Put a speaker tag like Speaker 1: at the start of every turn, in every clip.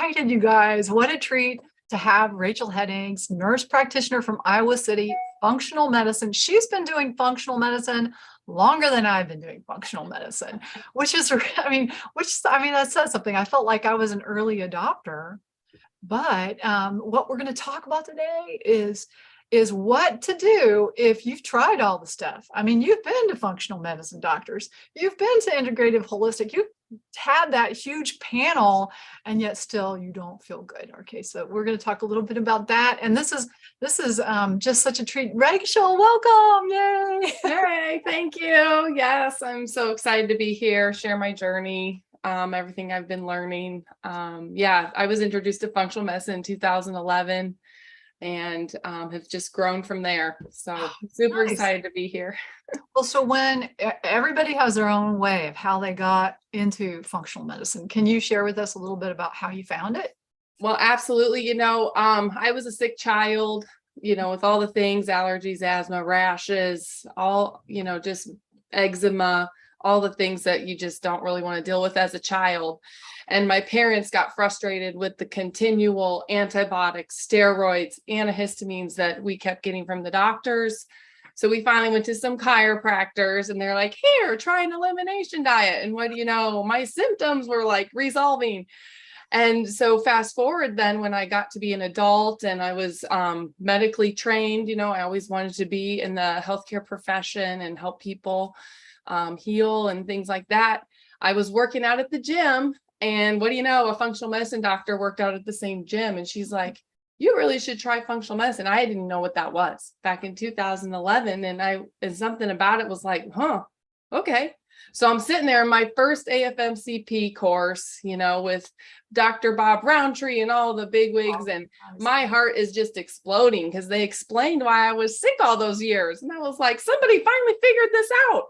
Speaker 1: excited, you guys. What a treat to have Rachel Headings, nurse practitioner from Iowa City, functional medicine. She's been doing functional medicine longer than I've been doing functional medicine, which is, that says something. I felt like I was an early adopter. But what we're going to talk about today is what to do if you've tried all the stuff. I mean, you've been to functional medicine doctors, you've been to integrative holistic, you've had that huge panel, and yet still you don't feel good. Okay, so we're going to talk a little bit about that. And this is just such a treat. Rachel, welcome. Yay.
Speaker 2: Hey, thank you. Yes, I'm so excited to be here, share my journey, everything I've been learning. I was introduced to functional medicine in 2011 and have just grown from there. So super
Speaker 1: Nice.
Speaker 2: excited to be here.
Speaker 1: Well, so when everybody has their own way of how they got into functional medicine, can you share with us a little bit about how you found it?
Speaker 2: Well, absolutely. I was a sick child, with all the things, allergies, asthma, rashes, all, just eczema, all the things that you just don't really want to deal with as a child. And my parents got frustrated with the continual antibiotics, steroids, antihistamines that we kept getting from the doctors. So we finally went to some chiropractors and they're like, here, try an elimination diet. And what do you know? My symptoms were like resolving. And so fast forward then when I got to be an adult and I was medically trained, I always wanted to be in the healthcare profession and help people heal and things like that. I was working out at the gym, and what do you know, a functional medicine doctor worked out at the same gym, and she's like, you really should try functional medicine. I didn't know what that was back in 2011, and something about it was like, okay. So I'm sitting there in my first AFMCP course, with Dr. Bob Roundtree and all the big wigs, and my heart is just exploding because they explained why I was sick all those years. And I was like, somebody finally figured this out,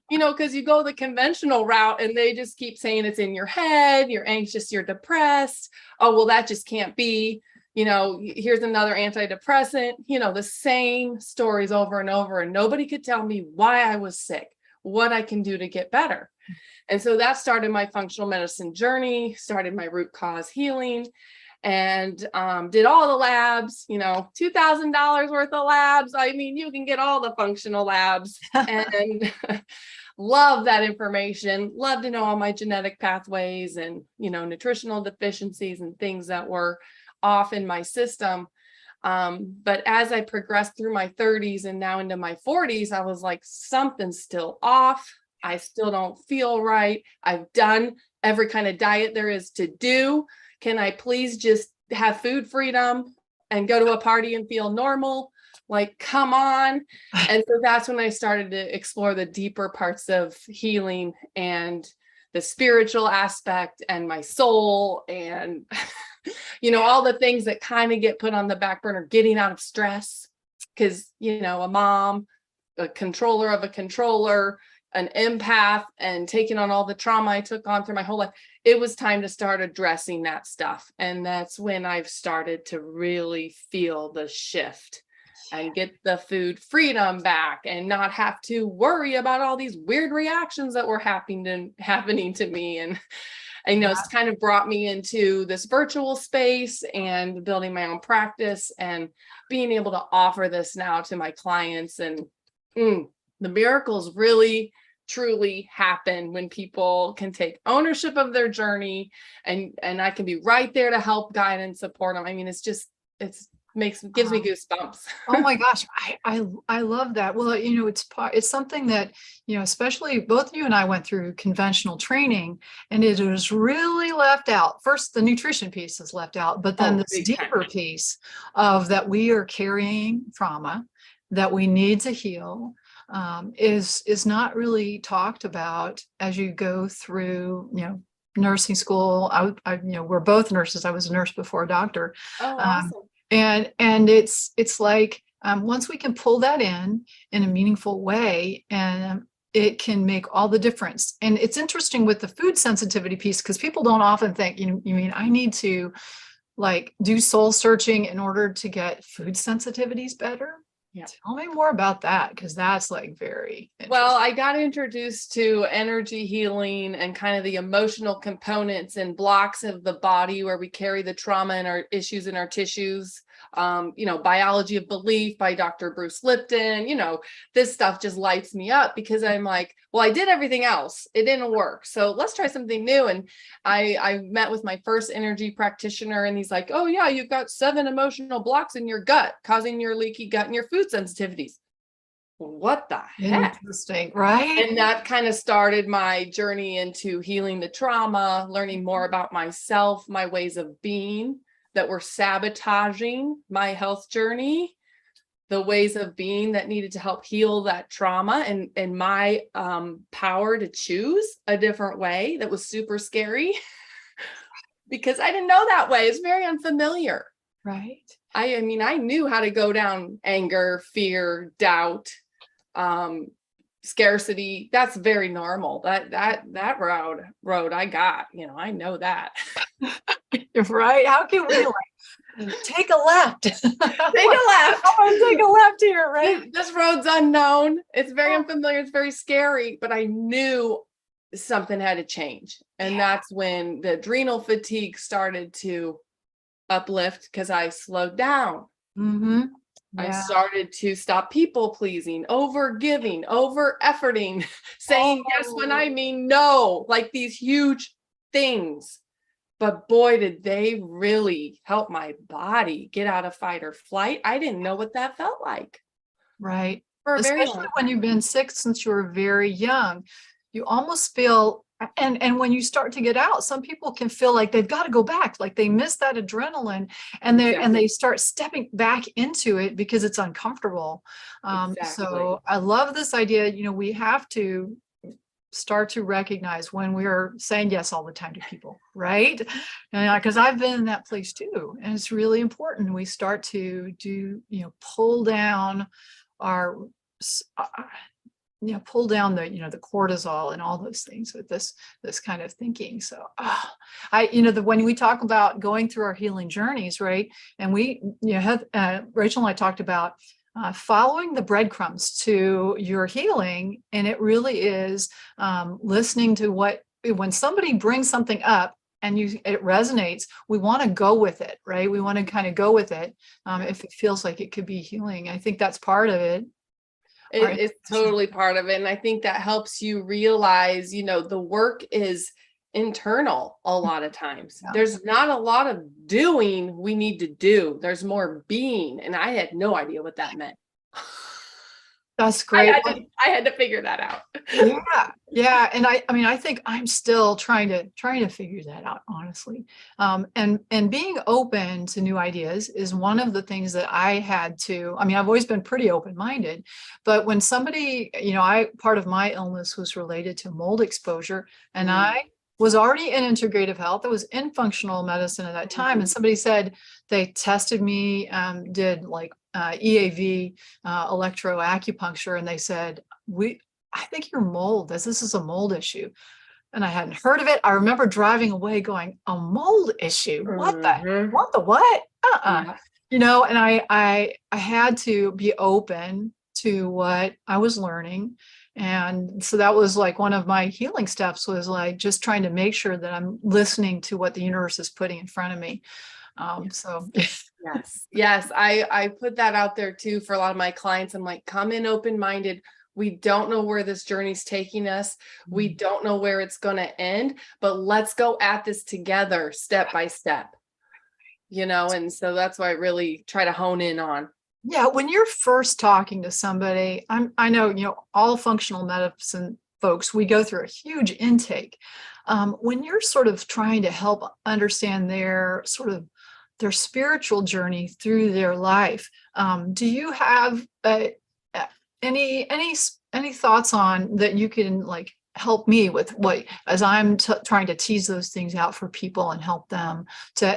Speaker 2: because you go the conventional route and they just keep saying it's in your head, you're anxious, you're depressed. Oh, well, that just can't be. Here's another antidepressant, the same stories over and over. And nobody could tell me why I was sick, what I can do to get better. And so that started my functional medicine journey, started my root cause healing, and did all the labs, $2,000 worth of labs. I mean, you can get all the functional labs and love that information. Love to know all my genetic pathways and, nutritional deficiencies and things that were off in my system. But as I progressed through my 30s and now into my 40s, I was like, something's still off. I still don't feel right. I've done every kind of diet there is to do. Can I please just have food freedom and go to a party and feel normal? Like, come on. And so that's when I started to explore the deeper parts of healing and the spiritual aspect and my soul and all the things that kind of get put on the back burner, getting out of stress because, a mom, a controller of a controller, an empath, and taking on all the trauma I took on through my whole life. It was time to start addressing that stuff. And that's when I've started to really feel the shift and get the food freedom back and not have to worry about all these weird reactions that were happening to me. And it's kind of brought me into this virtual space and building my own practice and being able to offer this now to my clients. And the miracles really, truly happen when people can take ownership of their journey, and I can be right there to help guide and support them. I mean, gives me goosebumps.
Speaker 1: Oh my gosh, I love that. Well, it's something that, especially both you and I went through conventional training, and it was really left out. First, the nutrition piece is left out, but then this deeper piece of that we are carrying trauma that we need to heal is not really talked about as you go through, nursing school. We're both nurses. I was a nurse before a doctor.
Speaker 2: Oh, awesome.
Speaker 1: And it's like once we can pull that in a meaningful way, and it can make all the difference. And it's interesting with the food sensitivity piece, because people don't often think, you mean I need to do soul searching in order to get food sensitivities better?
Speaker 2: Yeah.
Speaker 1: Tell me more about that, because that's like very
Speaker 2: Well,
Speaker 1: interesting.
Speaker 2: I got introduced to energy healing and kind of the emotional components and blocks of the body where we carry the trauma and our issues in our tissues. Biology of belief by Dr. Bruce Lipton. This stuff just lights me up because I'm like, well, I did everything else. It didn't work. So let's try something new. And I met with my first energy practitioner, and he's like, oh yeah, you've got 7 emotional blocks in your gut causing your leaky gut and your food sensitivities. What the heck?
Speaker 1: Interesting, right?
Speaker 2: And that kind of started my journey into healing the trauma, learning more about myself, my ways of being that were sabotaging my health journey, the ways of being that needed to help heal that trauma, and my power to choose a different way that was super scary because I didn't know that way. It's very unfamiliar.
Speaker 1: Right.
Speaker 2: I mean, I knew how to go down anger, fear, doubt, scarcity. That's very normal. That road I got, I know that.
Speaker 1: Right. How can we take a left?
Speaker 2: Take a left.
Speaker 1: I'm gonna take a left here, right?
Speaker 2: This road's unknown. It's very unfamiliar. It's very scary, but I knew something had to change. And that's when the adrenal fatigue started to uplift because I slowed down.
Speaker 1: Mm-hmm.
Speaker 2: I started to stop people pleasing, over giving, over efforting, saying yes when I mean no, like these huge things. But boy, did they really help my body get out of fight or flight. I didn't know what that felt like.
Speaker 1: Right.
Speaker 2: For a very
Speaker 1: Especially
Speaker 2: long
Speaker 1: when
Speaker 2: time.
Speaker 1: you've been sick since you were very young, you almost feel, and when you start to get out, some people can feel like they've got to go back, like they miss that adrenaline, and they start stepping back into it because it's uncomfortable.
Speaker 2: Exactly.
Speaker 1: So I love this idea. We have to start to recognize when we're saying yes all the time to people, right? And because I've been in that place too, and it's really important we start to do, pull down our pull down the cortisol and all those things with this kind of thinking. So when we talk about going through our healing journeys, right, and we have Rachel and I talked about following the breadcrumbs to your healing, and it really is listening to when somebody brings something up and it resonates, we want to go with it, right? We want to kind of go with it if it feels like it could be healing. I think that's part of it.
Speaker 2: It's totally part of it. And I think that helps you realize, the work is internal a lot of times.
Speaker 1: Yeah.
Speaker 2: There's not a lot of doing we need to do. There's more being. And I had no idea what that meant.
Speaker 1: That's great.
Speaker 2: I had to figure that out.
Speaker 1: Yeah. And I think I'm still trying to figure that out, honestly. And being open to new ideas is one of the things that I had to, I've always been pretty open-minded, but when somebody, part of my illness was related to mold exposure, and I was already in integrative health. I was in functional medicine at that time. And somebody said they tested me, did like EAV, electroacupuncture, and they said, I think you're mold. This is a mold issue. And I hadn't heard of it. I remember driving away going, a mold issue? What the what? And I had to be open to what I was learning. And so that was like one of my healing steps, was like just trying to make sure that I'm listening to what the universe is putting in front of me. So
Speaker 2: yes, I put that out there too for a lot of my clients. I'm like, come in open-minded. We don't know where this journey's taking us. We don't know where it's going to end, but let's go at this together, step by step, and so that's what I really try to hone in on.
Speaker 1: Yeah, when you're first talking to somebody, I know, all functional medicine folks, we go through a huge intake. When you're sort of trying to help understand their spiritual journey through their life, do you have any thoughts on that you can like help me with what, as I'm trying to tease those things out for people and help them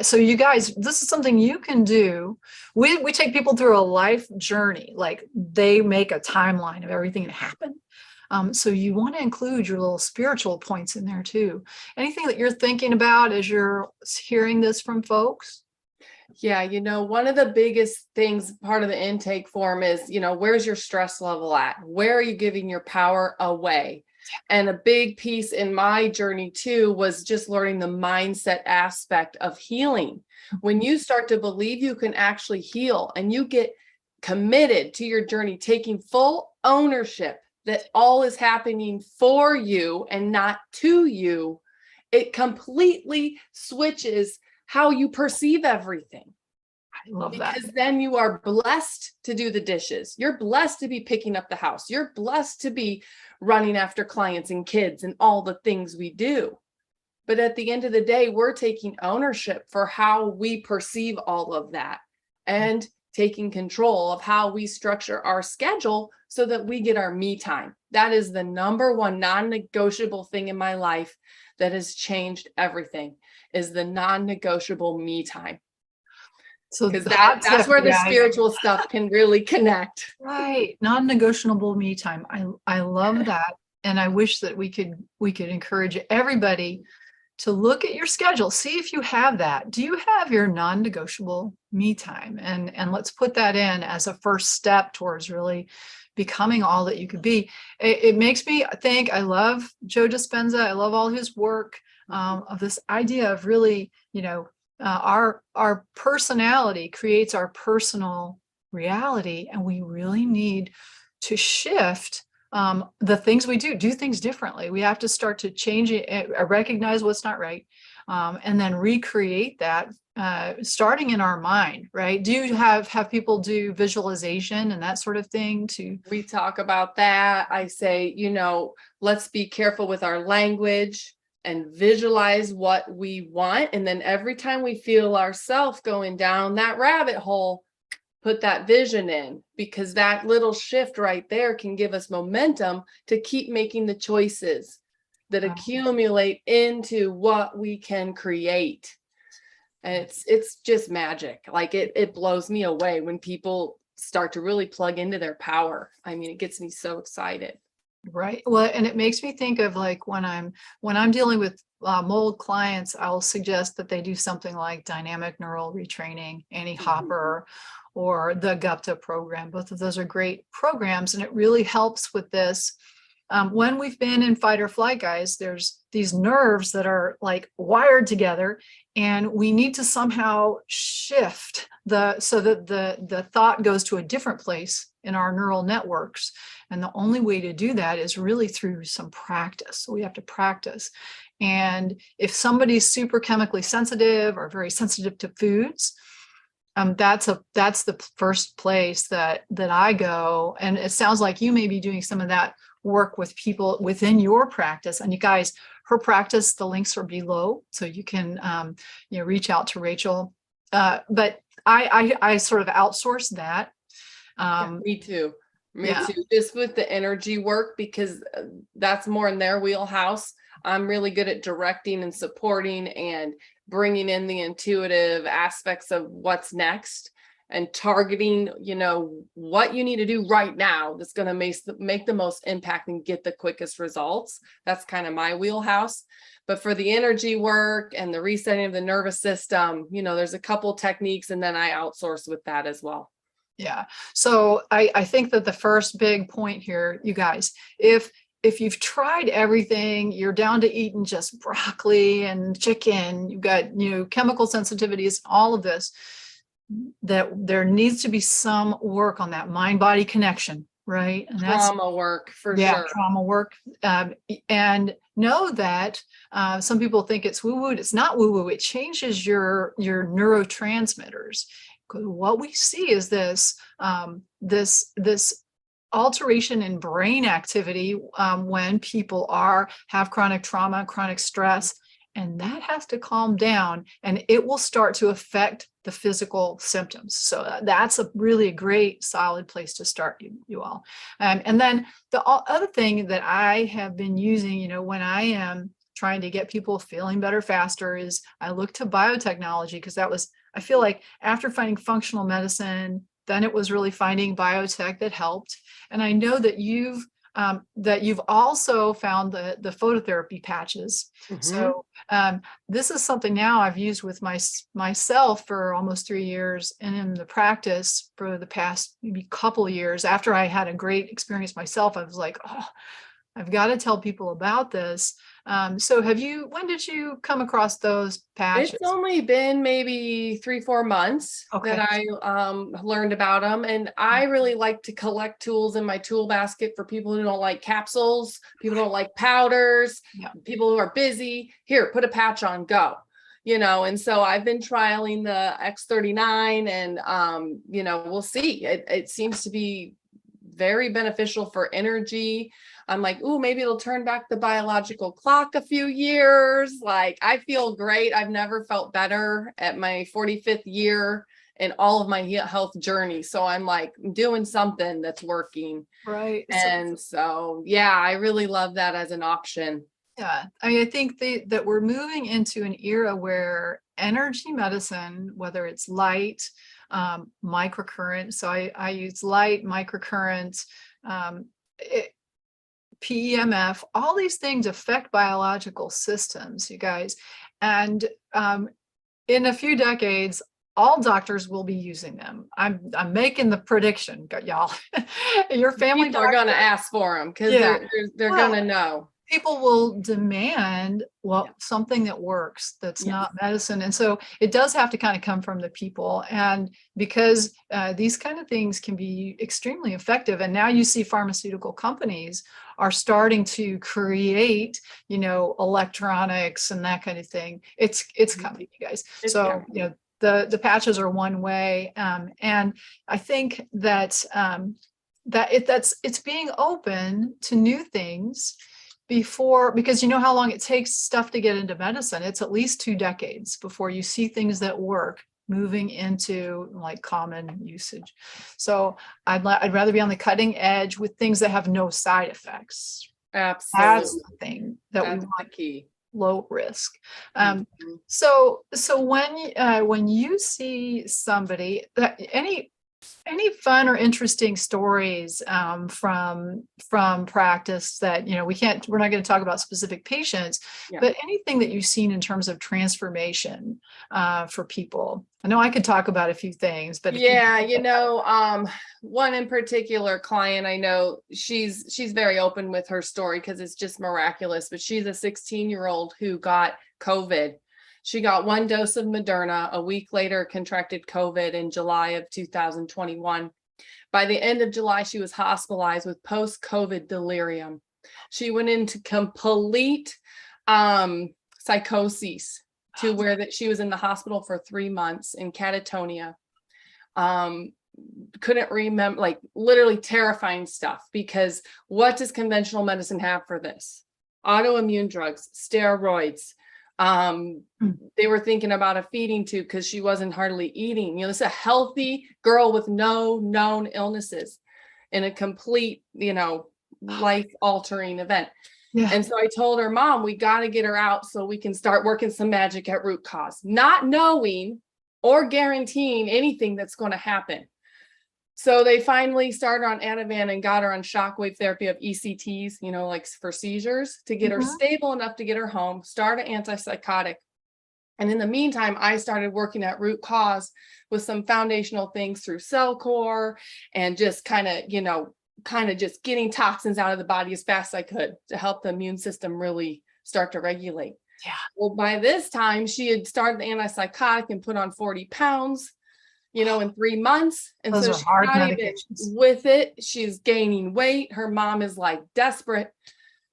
Speaker 1: so you guys, this is something you can do. We take people through a life journey, like they make a timeline of everything that happened. So you want to include your little spiritual points in there too. Anything that you're thinking about as you're hearing this from folks?
Speaker 2: Yeah, one of the biggest things, part of the intake form is, where's your stress level at? Where are you giving your power away? And a big piece in my journey too was just learning the mindset aspect of healing. When you start to believe you can actually heal and you get committed to your journey, taking full ownership that all is happening for you and not to you, it completely switches how you perceive everything.
Speaker 1: I love that.
Speaker 2: Because then you are blessed to do the dishes. You're blessed to be picking up the house. You're blessed to be running after clients and kids and all the things we do. But at the end of the day, we're taking ownership for how we perceive all of that and taking control of how we structure our schedule so that we get our me time. That is the number one non-negotiable thing in my life that has changed everything, is the non-negotiable me time.
Speaker 1: So
Speaker 2: Because that's where the spiritual stuff can really connect.
Speaker 1: Right. Non-negotiable me time. I love that. And I wish that we could encourage everybody to look at your schedule, see if you have that. Do you have your non-negotiable me time? And let's put that in as a first step towards really becoming all that you could be. It makes me think, I love Joe Dispenza. I love all his work, of this idea of really, our personality creates our personal reality, and we really need to shift the things we do things differently. We have to start to change it, recognize what's not right, and then recreate that, starting in our mind, right? Do you have people do visualization and that sort of thing too?
Speaker 2: We talk about that. I say, let's be careful with our language and visualize what we want. And then every time we feel ourselves going down that rabbit hole, put that vision in, because that little shift right there can give us momentum to keep making the choices that accumulate into what we can create. And it's just magic. Like it blows me away when people start to really plug into their power. I mean, it gets me so excited.
Speaker 1: Right. Well, and it makes me think of like when I'm dealing with mold clients, I'll suggest that they do something like dynamic neural retraining, Annie Hopper, or the Gupta program. Both of those are great programs, and it really helps with this. When we've been in fight or flight, guys, there's these nerves that are like wired together, and we need to somehow shift so that the thought goes to a different place in our neural networks. And the only way to do that is really through some practice. So we have to practice. And if somebody's super chemically sensitive or very sensitive to foods, that's the first place that I go. And it sounds like you may be doing some of that work with people within your practice. And you guys, her practice, the links are below, so you can reach out to Rachel. But I sort of outsource that.
Speaker 2: Me too. Me too. Just with the energy work, because that's more in their wheelhouse. I'm really good at directing and supporting and bringing in the intuitive aspects of what's next and targeting, what you need to do right now that's going to make the most impact and get the quickest results. That's kind of my wheelhouse. But for the energy work and the resetting of the nervous system, there's a couple techniques, and then I outsource with that as well.
Speaker 1: Yeah. So I think that the first big point here, you guys, if you've tried everything, you're down to eating just broccoli and chicken, you've got, chemical sensitivities, all of this, that there needs to be some work on that mind-body connection, right? And that's
Speaker 2: trauma work for sure.
Speaker 1: Trauma work. And know that some people think it's woo-woo. It's not woo-woo. It changes your neurotransmitters. What we see is this alteration in brain activity when people have chronic trauma, chronic stress, and that has to calm down, and it will start to affect the physical symptoms. So that's a really great solid place to start, you all. And then the other thing that I have been using, when I am trying to get people feeling better faster, is I look to biotechnology, because I feel like after finding functional medicine, then it was really finding biotech that helped. And I know that you've that you've also found the phototherapy patches.
Speaker 2: Mhm.
Speaker 1: So this is something now I've used with myself for almost 3 years, and in the practice for the past maybe couple of years. After I had a great experience myself, I was like, oh, I've got to tell people about this. So when did you come across those patches?
Speaker 2: It's only been maybe 3-4 months
Speaker 1: Okay.
Speaker 2: that I learned about them. And I really like to collect tools in my tool basket for people who don't like capsules, people who don't like powders,
Speaker 1: Yeah.
Speaker 2: people who are busy. Here, put a patch on, go. And so I've been trialing the X39, and we'll see. It seems to be very beneficial for energy. I'm like, ooh, maybe it'll turn back the biological clock a few years. Like, I feel great. I've never felt better at my 45th year in all of my health journey. So I'm like doing something that's working.
Speaker 1: Right.
Speaker 2: And so, yeah, I really love that as an option.
Speaker 1: Yeah, I mean, I think that we're moving into an era where energy medicine, whether it's light, microcurrent, so I use light, microcurrent, PEMF, all these things affect biological systems, you guys. And in a few decades, all doctors will be using them. I'm making the prediction, y'all. Your family
Speaker 2: People are going to ask for them because they're
Speaker 1: Well,
Speaker 2: going to know.
Speaker 1: People will demand, something that works, that's
Speaker 2: Yes.
Speaker 1: not medicine. And so it does have to kind of come from the people. And because these kind of things can be extremely effective. And now you see pharmaceutical companies are starting to create, electronics and that kind of thing. It's coming, you guys. The patches are one way. And I think that it's being open to new things because you know how long it takes stuff to get into medicine. It's at least 2 decades before you see things that work moving into like common usage. So I'd rather be on the cutting edge with things that have no side effects.
Speaker 2: Absolutely.
Speaker 1: That's the thing that we want.
Speaker 2: The key.
Speaker 1: Low risk. So when you see somebody any fun or interesting stories from practice that we're not going to talk about specific patients, but anything that you've seen in terms of transformation for people? I know I could talk about a few things, but
Speaker 2: one in particular client, I know she's very open with her story because it's just miraculous, but she's a 16-year-old who got COVID. She got 1 dose of Moderna. A week later, contracted COVID in July of 2021. By the end of July, she was hospitalized with post-COVID delirium. She went into complete psychosis to where that she was in the hospital for 3 months in catatonia. Couldn't remember, like literally terrifying stuff, because what does conventional medicine have for this? Autoimmune drugs, steroids. They were thinking about a feeding tube because she wasn't hardly eating. This is a healthy girl with no known illnesses in a complete, life-altering event. Yeah. And so I told her, Mom, we got to get her out so we can start working some magic at root cause, not knowing or guaranteeing anything that's going to happen. So they finally started on Ativan and got her on shockwave therapy of ECTs, like for seizures, to get her stable enough to get her home, start an antipsychotic. And in the meantime, I started working at root cause with some foundational things through cell core and just kind of just getting toxins out of the body as fast as I could to help the immune system really start to regulate. Yeah. Well, by this time, she had started the antipsychotic and put on 40 pounds. In 3 months. And
Speaker 1: those
Speaker 2: so
Speaker 1: are hard
Speaker 2: medications. With it, she's gaining weight. Her mom is like desperate.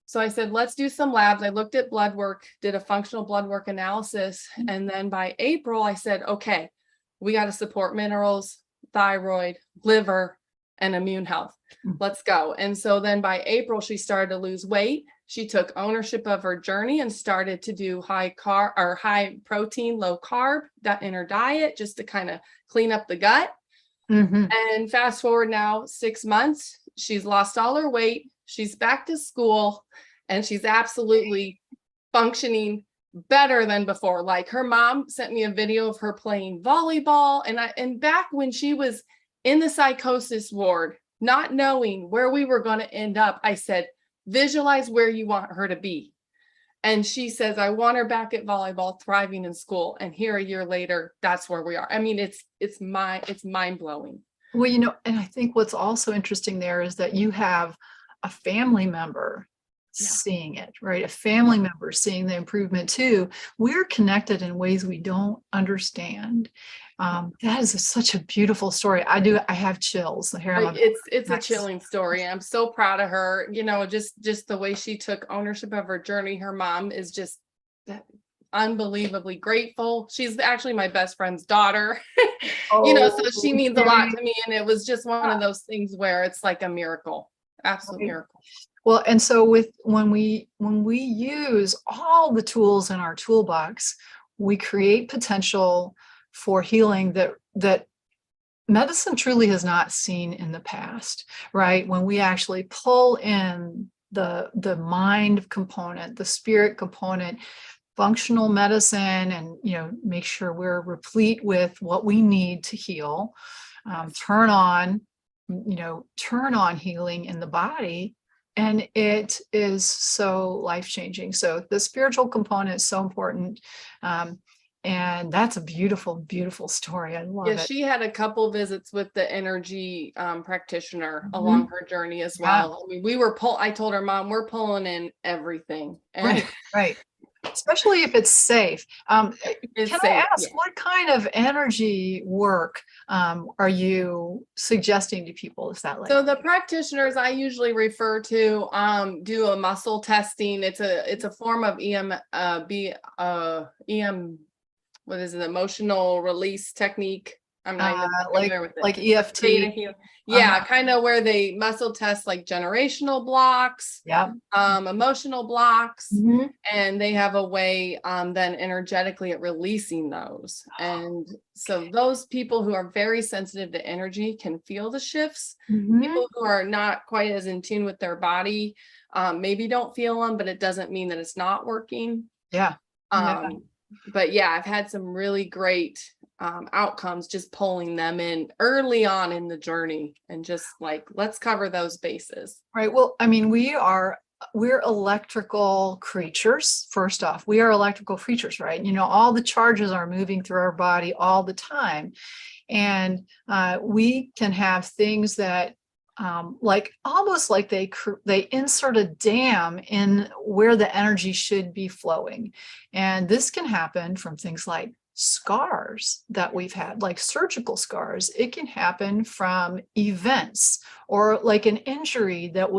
Speaker 2: So I said, let's do some labs. I looked at blood work, did a functional blood work analysis. And then by April, I said, okay, we got to support minerals, thyroid, liver, and immune health. Let's go. And so then by April, she started to lose weight. She took ownership of her journey and started to do high protein, low carb in her diet, just to kind of clean up the gut. And fast forward now 6 months, she's lost all her weight. She's back to school and she's absolutely functioning better than before. Like, her mom sent me a video of her playing volleyball. And back when she was in the psychosis ward not knowing where we were going to end up. I said, visualize where you want her to be. And she says, I want her back at volleyball, thriving in school. And here a year later, that's where we are. I mean, it's mind blowing.
Speaker 1: Well, and I think what's also interesting there is that you have a family member seeing it, right? A family member seeing the improvement too. We're connected in ways we don't understand. That is such a beautiful story. I have chills. The hair on my
Speaker 2: It's a chilling story. I'm so proud of her. Just the way she took ownership of her journey. Her mom is just unbelievably grateful. She's actually my best friend's daughter. So she means a lot to me. And it was just one of those things where it's like a miracle, absolute miracle.
Speaker 1: Well, and so when we use all the tools in our toolbox, we create potential for healing that medicine truly has not seen in the past, right? When we actually pull in the mind component, the spirit component, functional medicine, and make sure we're replete with what we need to heal, turn on healing in the body. And it is so life-changing. So the spiritual component is so important. And that's a beautiful, beautiful story. I love it.
Speaker 2: She had a couple visits with the energy practitioner along her journey as well. I mean, I told her, Mom, we're pulling in everything. And
Speaker 1: right. Especially if it's safe. Can I ask, what kind of energy work are you suggesting to people? Is that like?
Speaker 2: So the practitioners I usually refer to do a muscle testing. It's a form of what is it? Emotional release technique. I'm not even familiar with it.
Speaker 1: Like EFT.
Speaker 2: Yeah, kind of where they muscle test like generational blocks, emotional blocks, and they have a way then energetically at releasing those. And so those people who are very sensitive to energy can feel the shifts. People who are not quite as in tune with their body maybe don't feel them, but it doesn't mean that it's not working. But I've had some really great outcomes just pulling them in early on in the journey and just like, let's cover those bases.
Speaker 1: Right. Well, I mean, we're electrical creatures. First off, we are electrical creatures, right? All the charges are moving through our body all the time. And we can have things that almost like they insert a dam in where the energy should be flowing. And this can happen from things like scars that we've had, like surgical scars. It can happen from events or like an injury that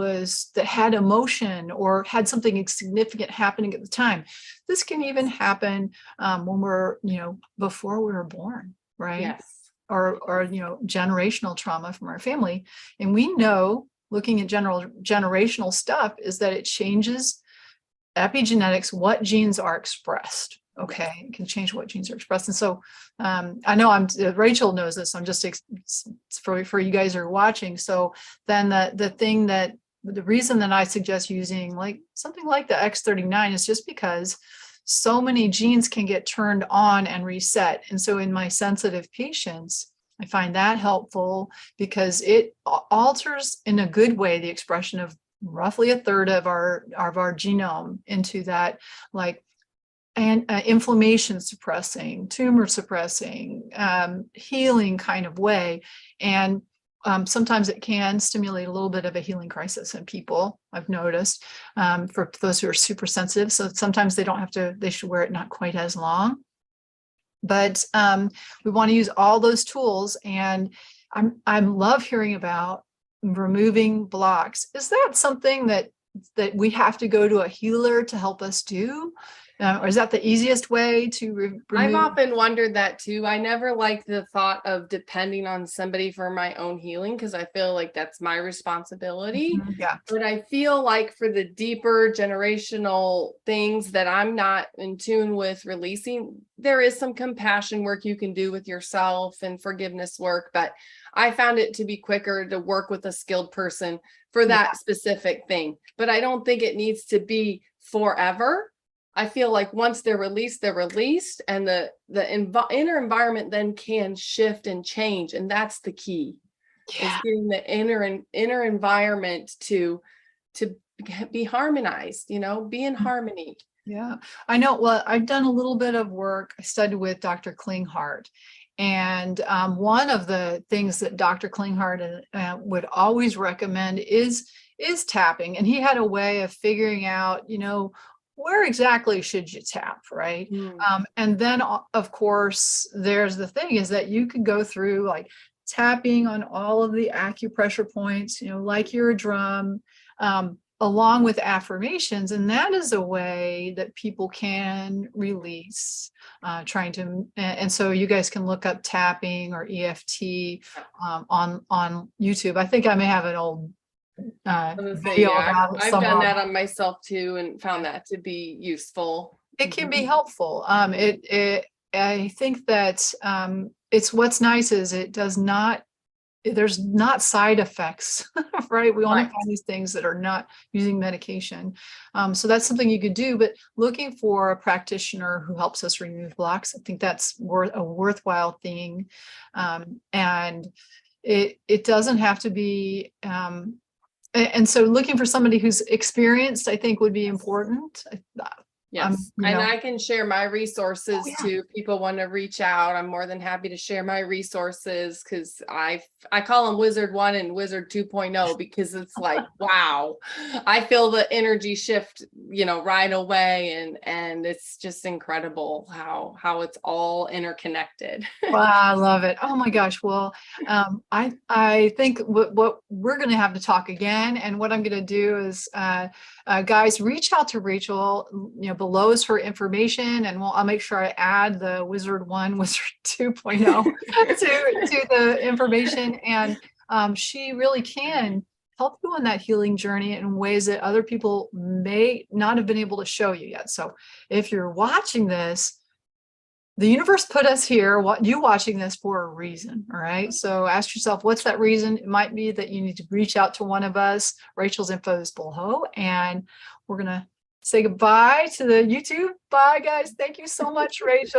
Speaker 1: had emotion or had something significant happening at the time. This can even happen when we're, before we were born, right?
Speaker 2: Yes.
Speaker 1: Or generational trauma from our family. And we know, looking at generational stuff, is that it changes epigenetics, what genes are expressed. Okay, it can change what genes are expressed. And so I know Rachel knows this. I'm just for you guys who are watching. So then the reason that I suggest using like something like the X39 is just because so many genes can get turned on and reset. And so in my sensitive patients, I find that helpful because it alters in a good way the expression of roughly a third of our genome into that like inflammation suppressing, tumor suppressing, healing kind of way. And sometimes it can stimulate a little bit of a healing crisis in people, I've noticed, for those who are super sensitive. So sometimes they should wear it not quite as long. But we want to use all those tools. And I love hearing about removing blocks. Is that something that we have to go to a healer to help us do? Or is that the easiest way to remove?
Speaker 2: I've often wondered that too. I never liked the thought of depending on somebody for my own healing because I feel like that's my responsibility. But I feel like for the deeper generational things that I'm not in tune with releasing, there is some compassion work you can do with yourself and forgiveness work. But I found it to be quicker to work with a skilled person for that specific thing. But I don't think it needs to be forever. I feel like once they're released, and the inner environment then can shift and change. And that's the key. is
Speaker 1: Yeah.
Speaker 2: getting the inner environment to be harmonized, be in harmony.
Speaker 1: Yeah, I know. Well, I've done a little bit of work. I studied with Dr. Klinghardt. And one of the things that Dr. Klinghardt would always recommend is tapping. And he had a way of figuring out, where exactly should you tap, right?
Speaker 2: Mm,
Speaker 1: And then, of course, there's the thing is that you could go through like tapping on all of the acupressure points, like you're a drum. Along with affirmations, and that is a way that people can release trying to, and so you guys can look up tapping or EFT on YouTube. I think I may have an old
Speaker 2: I was gonna say,
Speaker 1: video
Speaker 2: yeah,
Speaker 1: about it
Speaker 2: I've done
Speaker 1: somewhere.
Speaker 2: that on myself too and found that to be useful.
Speaker 1: It can be
Speaker 2: Mhm.
Speaker 1: helpful. I think that it's what's nice is it does not, there's not side effects, right? We want to
Speaker 2: Right.
Speaker 1: find these things that are not using medication. So that's something you could do, but looking for a practitioner who helps us remove blocks, I think that's a worthwhile thing. And it doesn't have to be, and so looking for somebody who's experienced, I think would be important.
Speaker 2: Yes,
Speaker 1: You
Speaker 2: and
Speaker 1: know,
Speaker 2: I can share my resources
Speaker 1: yeah.
Speaker 2: too. People want to reach out. I'm more than happy to share my resources because I call them Wizard 1 and Wizard 2.0 because it's like, wow, I feel the energy shift, right away, and it's just incredible how it's all interconnected.
Speaker 1: Wow, I love it. Oh my gosh. Well, I think what we're going to have to talk again, and what I'm going to do is, guys, reach out to Rachel. Below is her information, and I'll make sure I add the Wizard 1, Wizard 2.0 to the information, and she really can help you on that healing journey in ways that other people may not have been able to show you yet. So, if you're watching this, the universe put us here, you watching this for a reason. All right. So ask yourself, what's that reason? It might be that you need to reach out to one of us. Rachel's info is below. And we're going to say goodbye to the YouTube. Bye, guys. Thank you so much, Rachel.